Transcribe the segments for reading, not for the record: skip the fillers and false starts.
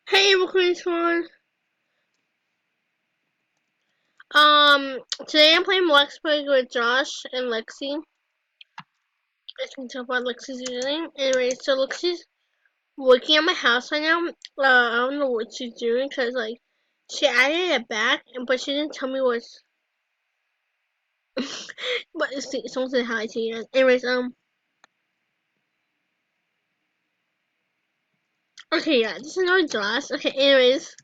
Hey, welcome to one. Today I'm playing bloxburg with Josh and Lexi. I can tell by Lexi's username. Anyway, so Lexi's working at my house right now. I don't know what she's doing because like she added it back, but she didn't tell me what's. But someone said hi to you. Anyways, okay, yeah, this is not Josh. Okay, anyways,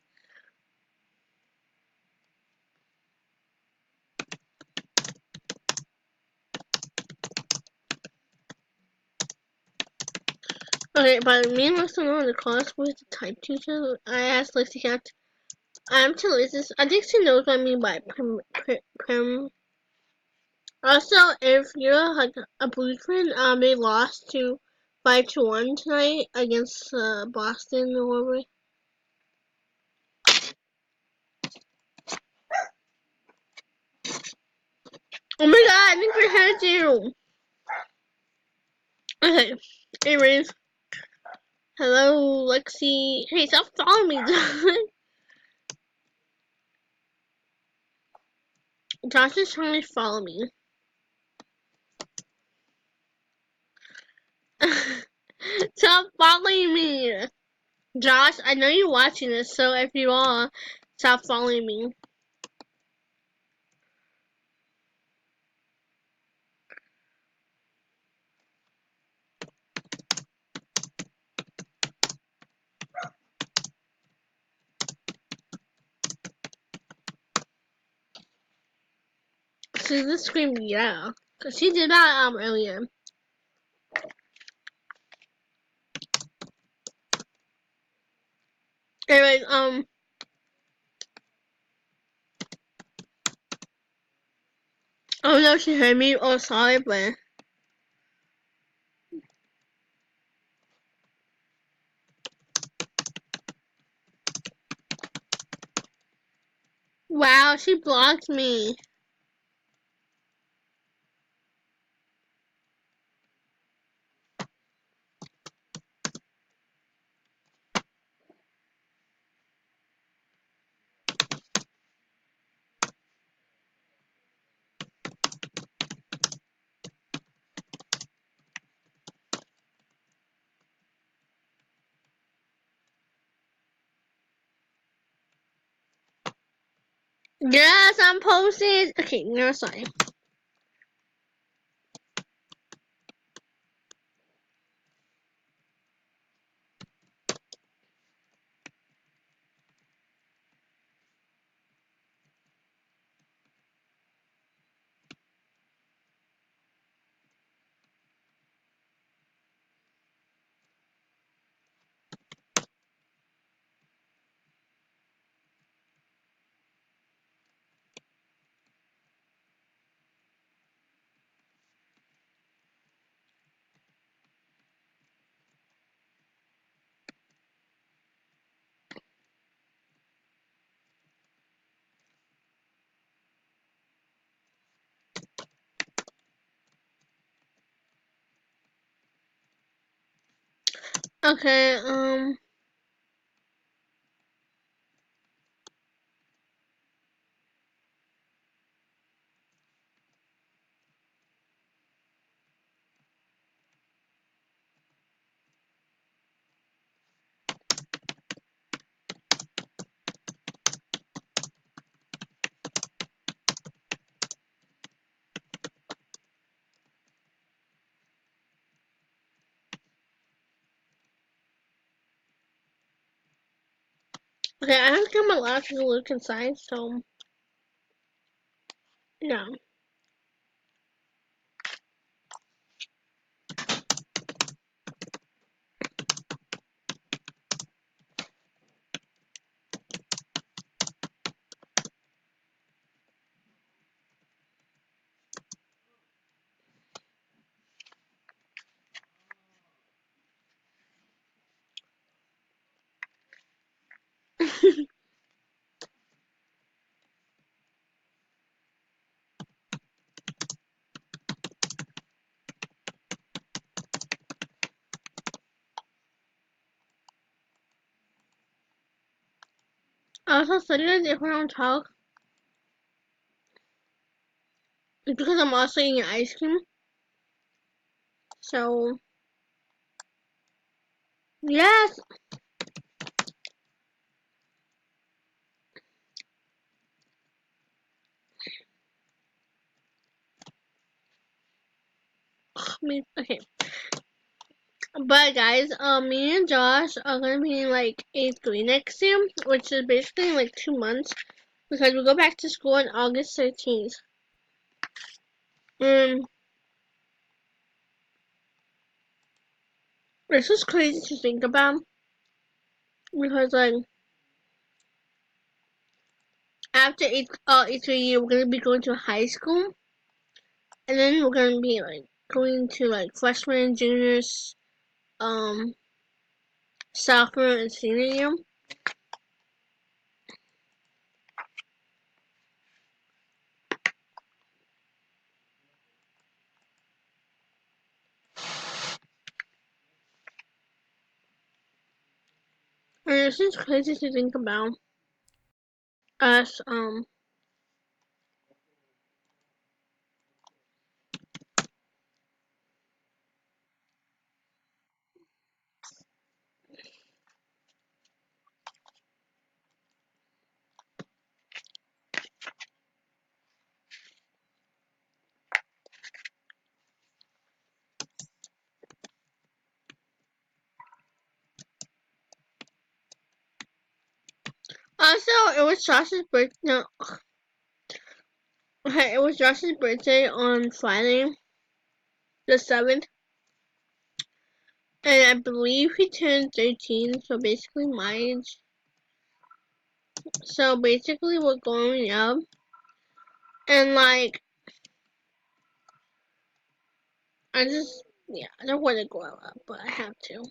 okay, but me and Lexi know in the class with the type teacher. I asked Lexi, I'm to list. I think she knows what I mean by prim. Also, if you're like a Blues fan, they lost to 5-1 tonight against Boston or whatever. Oh my god, I think we heard you. Okay, anyways, hello, Lexi. Hey, stop following me, Josh is trying to follow me. Stop following me, Josh. I know you're watching this, so if you are, stop following me. She just screamed yeah, cause she did that earlier. Anyways, I don't know if she heard me or saw it, but wow, she blocked me. Yes, I'm posted. Okay, no, sorry. Okay, okay, I have to get my laptop to look inside, so yeah. I also studied if I don't talk. It's because I'm also eating ice cream. So, yes. Okay. But guys, me and Josh are gonna be in like A3 next year, which is basically in like 2 months because we go back to school on August 13th. Um, this is crazy to think about because like after A3 year, we're gonna be going to high school, and then we're gonna be like going to like freshman, juniors, um, sophomore, and senior year. And this is crazy to think about us. Also, it was Josh's birthday. No, okay, it was Josh's birthday on Friday, the 7th, and I believe he turned 13. So basically, my age. So basically, we're growing up, and like, yeah, I don't want to grow up, but I have to.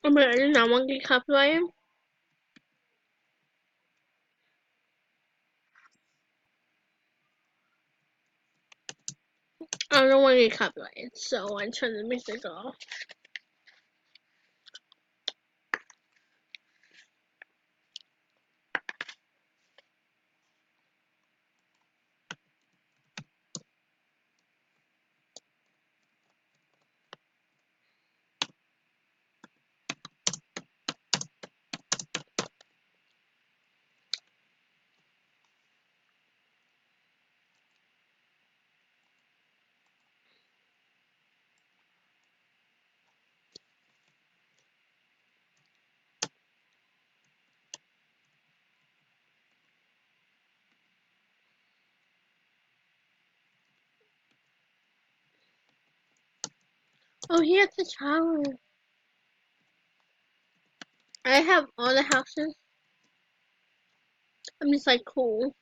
But I do not want to get copyrighted. I don't want to get copyrighted, so I turn the music off. Oh, here's the tower. I have all the houses. I'm just like cool.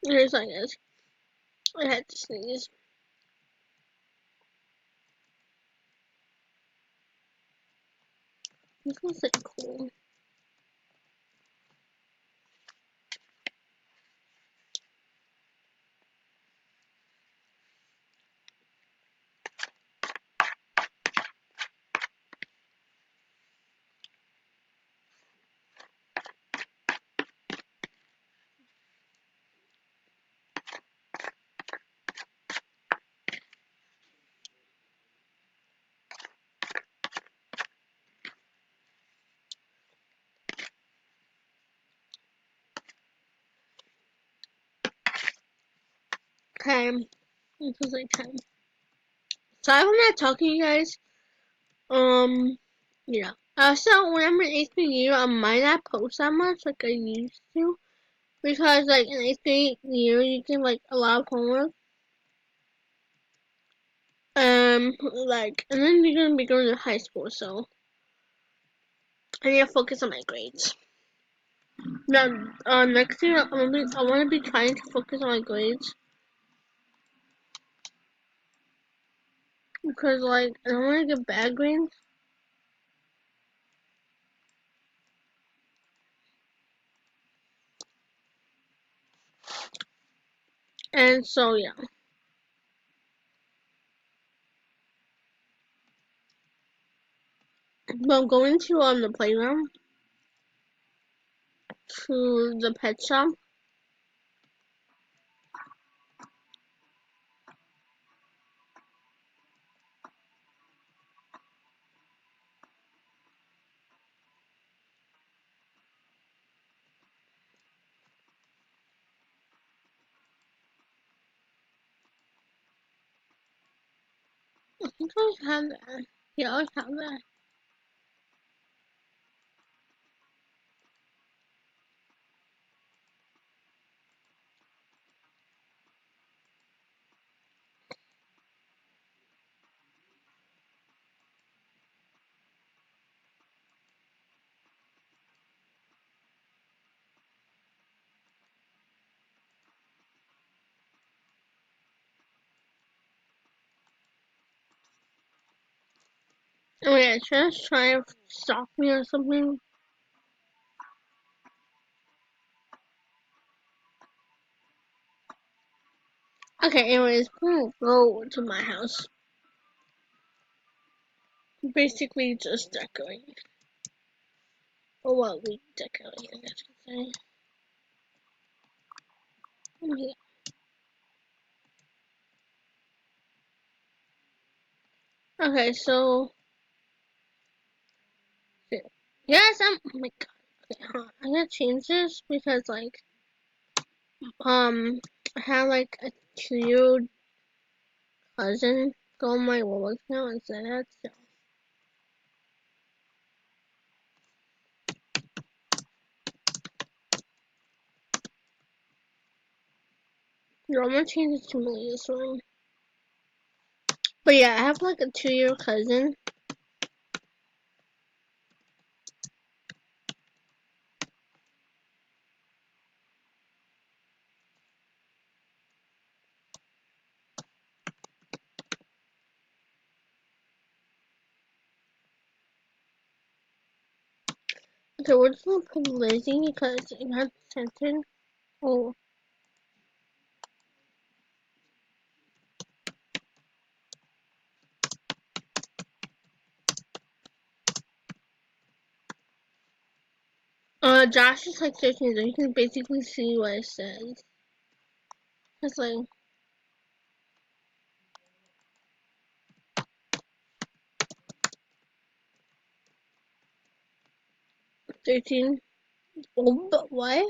Here's like this. I had to sneeze. This one's like cool. Okay, this is like 10. So I'm not talking to you guys. Yeah. Also, when I'm in 8th grade year, I might not post that much like I used to. Because, like, in 8th grade year, you get, like, a lot of homework. And then you're gonna be going to high school, so I need to focus on my grades. Now, next year I want to be trying to focus on my grades because like I don't want to get bad grades. And so yeah, but I'm going to the playground, to the pet shop. I think I always have that. Yeah, I always have that. Oh yeah, just try to stalk me or something. Okay, anyways, we'll go to my house. Basically, just decorate. Or what we decorate, I guess you could say. Yeah. Okay, so yes, oh my god. Okay, I gotta change this because like I have like a 2-year-old cousin go on my Roblox now and say that. So yeah, I'm gonna change it to Maria's room. But yeah, I have like a 2-year cousin. Okay, we're just gonna put Lizzie because it got censored. Oh, Josh is like searching, so you can basically see what it says. It's like 13. Oh, but what?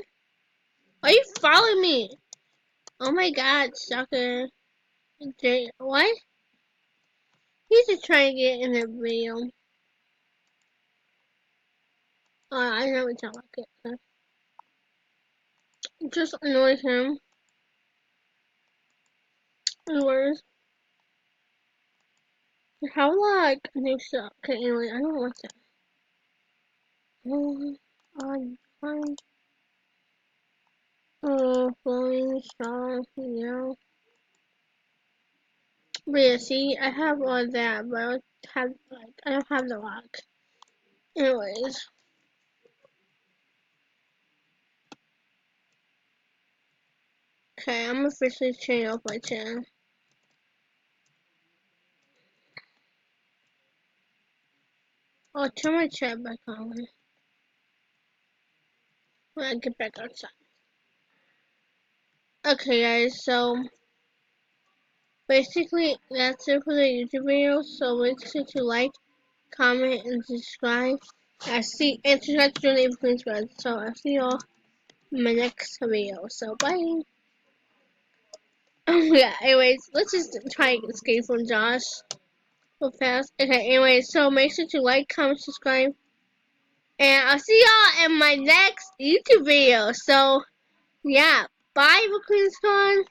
Are you following me? Oh my god, sucker. What? He's just trying to get in the video. I never tell like it. Just annoy him. Anyways, how like new stuff? Okay, anyway, I don't like that. I'm flowing strong, you know. But yeah, see, I have all that, but I don't have like I don't have the lock. Anyways, okay, I'm officially turning off my channel. I'll turn my chat back on when I get back outside. Okay, guys, so basically that's it for the YouTube video. So make sure to like, comment, and subscribe. And subscribe to the Queen's Spread. So I'll see y'all in my next video. So bye. Yeah. Anyways, let's just try and escape from Josh real fast. Okay. Anyways, so make sure to like, comment, subscribe, and I'll see y'all in my next YouTube video. So yeah, bye, Queen's Con.